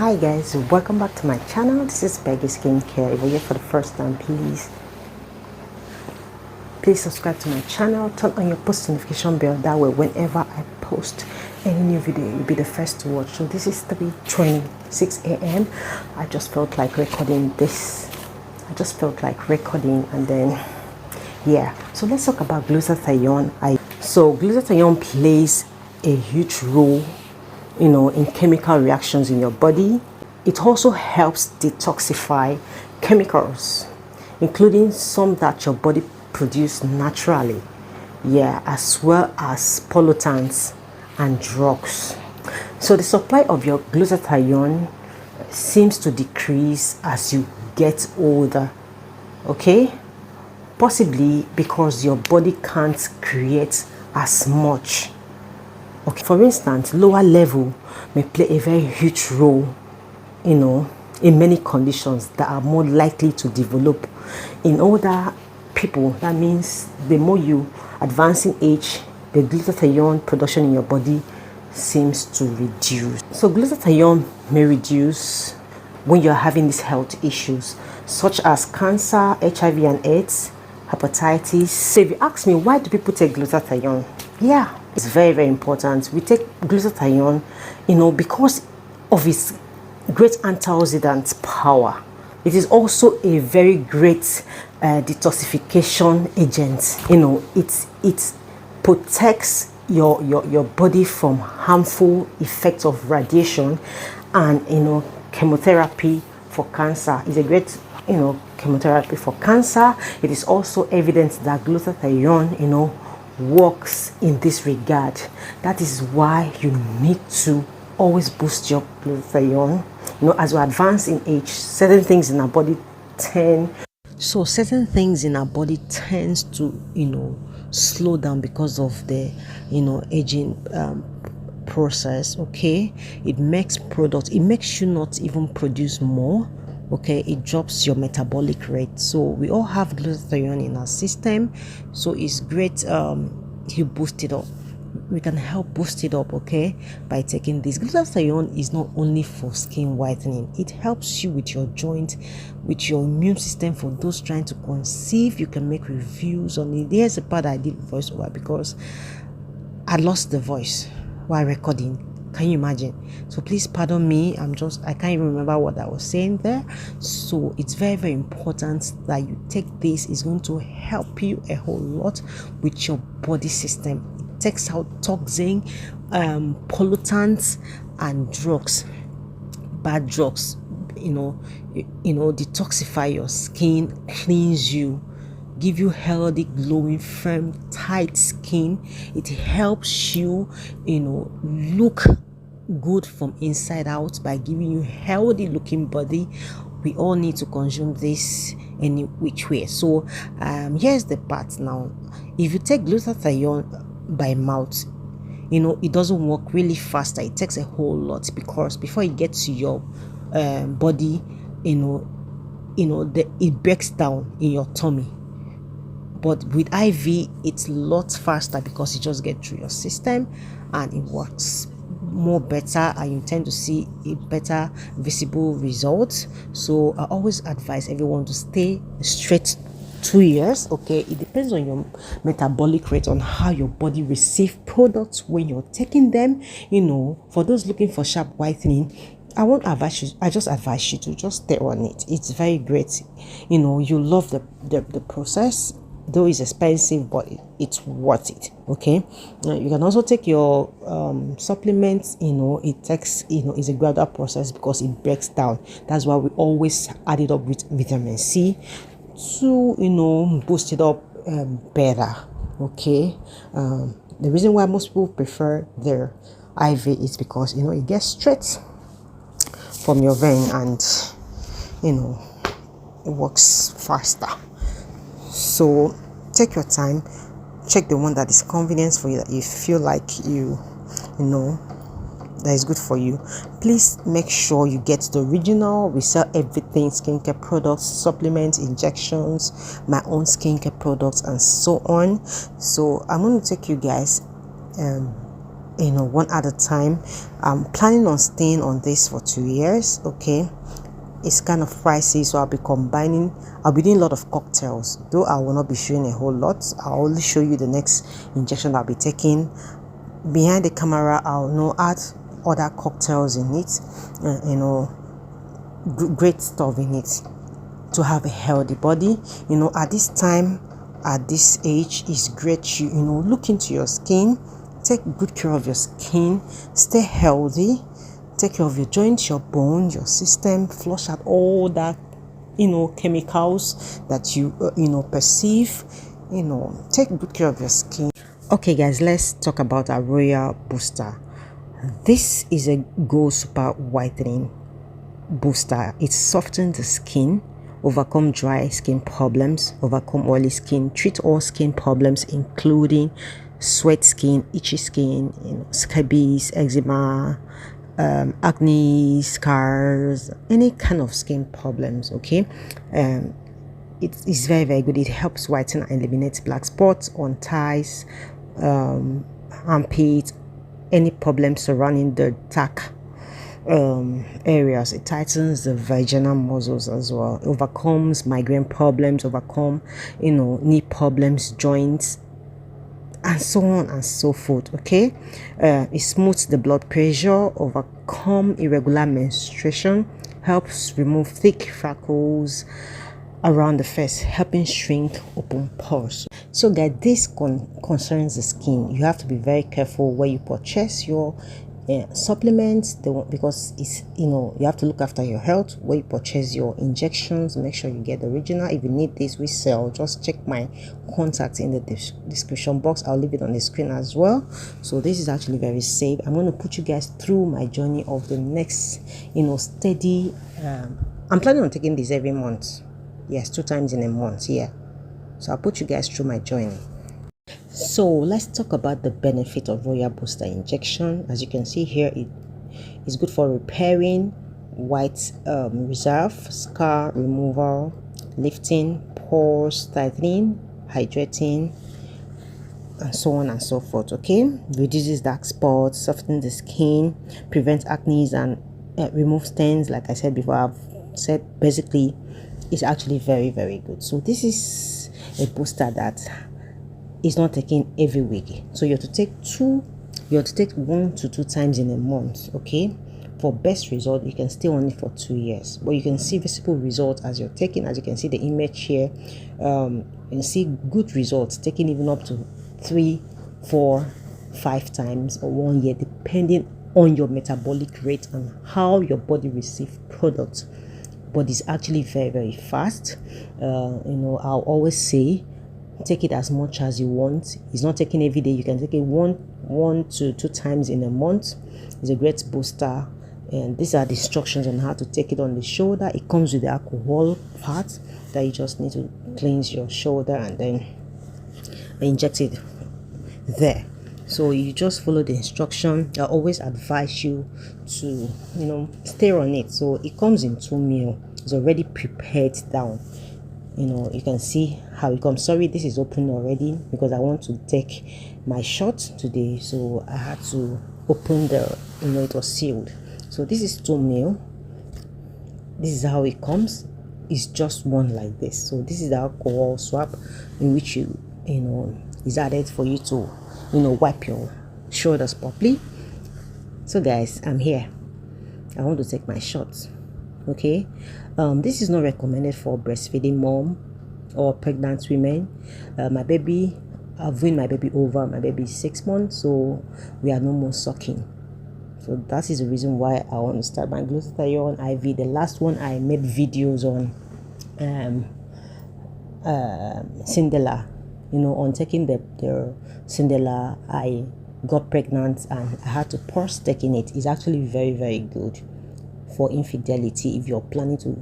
Hi guys, welcome back to my channel. This is Peggy Skincare. If you're here for the first time, please subscribe to my channel, turn on your post notification bell, that way whenever I post any new video you'll be the first to watch. So this is 3:26 a.m. I just felt like recording this. And then yeah, so let's talk about glutathione. So glutathione plays a huge role, in chemical reactions in your body. It also helps detoxify chemicals, including some that your body produces naturally, as well as pollutants and drugs. So the supply of your glutathione seems to decrease as you get older, possibly because your body can't create as much. For instance, lower level may play a very huge role, in many conditions that are more likely to develop in older people. That means the more you advance in age, the glutathione production in your body seems to reduce. So glutathione may reduce when you're having these health issues such as cancer, HIV and AIDS, hepatitis. So if you ask me, why do people take glutathione? It's very, very important. We take glutathione, because of its great antioxidant power. It is also a very great detoxification agent. It protects your body from harmful effects of radiation and chemotherapy for cancer. It's a great chemotherapy for cancer. It is also evident that glutathione works in this regard. That is why you need to always boost your glutathione. As you advance in age, certain things in our body tends to slow down because of the aging process. It makes you not even produce more. It drops your metabolic rate. So we all have glutathione in our system, so it's great. You boost it up. We can help boost it up, by taking this. Glutathione is not only for skin whitening. It helps you with your joint, with your immune system. For those trying to conceive, you can make reviews on it. Here's the part I did voiceover because I lost the voice while recording. Can you imagine? So please pardon me. I can't even remember what I was saying there. So it's very, very important that you take this. It's going to help you a whole lot with your body system. It takes out toxin, pollutants and drugs, bad drugs, detoxify your skin, cleanse you, give you healthy, glowing, firm, tight skin. It helps you, look good from inside out by giving you healthy looking body. We all need to consume this any which way. So here's the part now. If you take glutathione by mouth, it doesn't work really faster. It takes a whole lot because before it gets to your body, it breaks down in your tummy. But with IV, it's a lot faster because it just gets through your system and it works more better, and you tend to see a better visible result. So I always advise everyone to stay straight 2 years. It depends on your metabolic rate, on how your body receives products when you're taking them. For those looking for sharp whitening, I just advise you to just stay on it. It's very great. You love the process, though it's expensive, but it's worth it. You can also take your supplements. It takes it's a gradual process because it breaks down. That's why we always add it up with vitamin C to boost it up better. The reason why most people prefer their IV is because it gets straight from your vein and it works faster. So take your time, check the one that is convenient for you, that you feel like that is good for you. Please make sure you get the original. We sell everything: skincare products, supplements, injections, my own skincare products and so on. So I'm going to take you guys one at a time. I'm planning on staying on this for 2 years. Okay, it's kind of pricey, so I'll be doing a lot of cocktails, though I will not be showing a whole lot. I'll only show you the next injection I'll be taking. Behind the camera, I'll add other cocktails in it, great stuff in it to have a healthy body. At this time, at this age, it's great you look into your skin, take good care of your skin, stay healthy, take care of your joints, your bones, your system, flush out all that chemicals that you perceive. Take good care of your skin. Okay guys, let's talk about our royal booster. This is a Go Super Whitening booster. It softens the skin, overcome dry skin problems, overcome oily skin, treat all skin problems including sweat skin, itchy skin, scabies, eczema, acne, scars, any kind of skin problems. Okay, it is very, very good. It helps whiten and eliminate black spots on thighs, armpits, any problems surrounding the dark areas. It tightens the vaginal muscles as well, overcomes migraine problems, overcome knee problems, joints, and so on and so forth. Okay, it smooths the blood pressure, overcome irregular menstruation, helps remove thick freckles around the face, helping shrink open pores. So guys, this concerns the skin. You have to be very careful where you purchase your supplements, because it's you have to look after your health. Where you purchase your injections, make sure you get the original. If you need this, we sell. Just check my contact in the description box. I'll leave it on the screen as well. So this is actually very safe. I'm going to put you guys through my journey of the next steady. I'm planning on taking this every month. Yes, 2 times in a month. Yeah, so I'll put you guys through my journey. So let's talk about the benefit of royal booster injection. As you can see here, it is good for repairing white reserve, scar removal, lifting, pores tightening, hydrating, and so on and so forth. Okay, reduces dark spots, softens the skin, prevents acne, and removes stains. Like I said before, I've said basically it's actually very, very good. So this is a booster that is not taken every week, so you have to take 1 to 2 times in a month. Okay, for best result, you can stay on it for 2 years, but you can see visible results as you're taking. As you can see the image here, you can see good results taking even up to 3, 4, 5 times or 1 year, depending on your metabolic rate and how your body receives products. But it's actually very, very fast. I'll always say, take it as much as you want. It's not taken every day. You can take it 1 to 2 times in a month. It's a great booster, and these are the instructions on how to take it on the shoulder. It comes with the alcohol part that you just need to cleanse your shoulder and then inject it there. So you just follow the instruction. I always advise you to stay on it. So it comes in 2 ml. It's already prepared down. You can see how it comes. Sorry, this is open already because I want to take my shot today, so I had to open the it was sealed. So this is 2 ml. This is how it comes. It's just one like this. So this is the alcohol swab in which is added for you to wipe your shoulders properly. So guys, I'm here. I want to take my shots. Okay, this is not recommended for breastfeeding mom or pregnant women. I've weaned my baby over. My baby is 6 months, so we are no more sucking. So that is the reason why I want to start my Glutathione IV. The last one I made videos on Cinderella. On taking the Cinderella, I got pregnant and I had to pause taking it. It's actually very, very good for infidelity. If you're planning to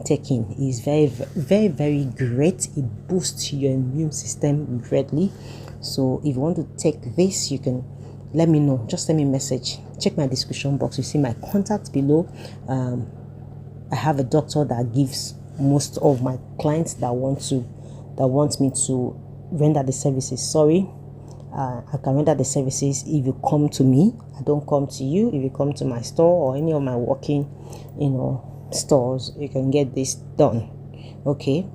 taking, is very, very, very great. It boosts your immune system greatly. So if you want to take this, you can let me know. Just send me a message. Check my description box. You see my contact below. I have a doctor that gives most of my clients that want me to render the services. Sorry, I can render the services if you come to me. I don't come to you. If you come to my store or any of my working, stores, you can get this done. Okay,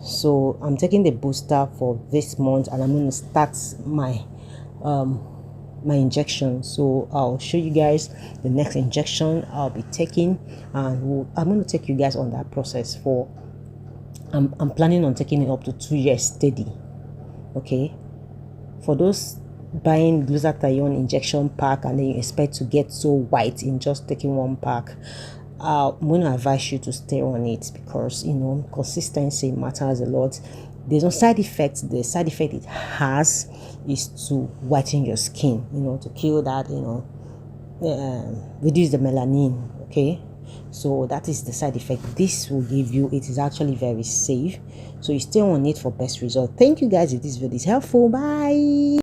so I'm taking the booster for this month, and I'm going to start my my injection. So I'll show you guys the next injection I'll be taking, and I'm going to take you guys on that process for I'm planning on taking it up to 2 years steady. Okay, for those buying glutathione injection pack and then you expect to get so white in just taking one pack, I'm going to advise you to stay on it, because consistency matters a lot. There's no side effects. The side effect it has is to whiten your skin, to kill that, reduce the melanin. Okay, so that is the side effect this will give you. It is actually very safe, so you stay on it for best result. Thank you guys. If this video is helpful, bye.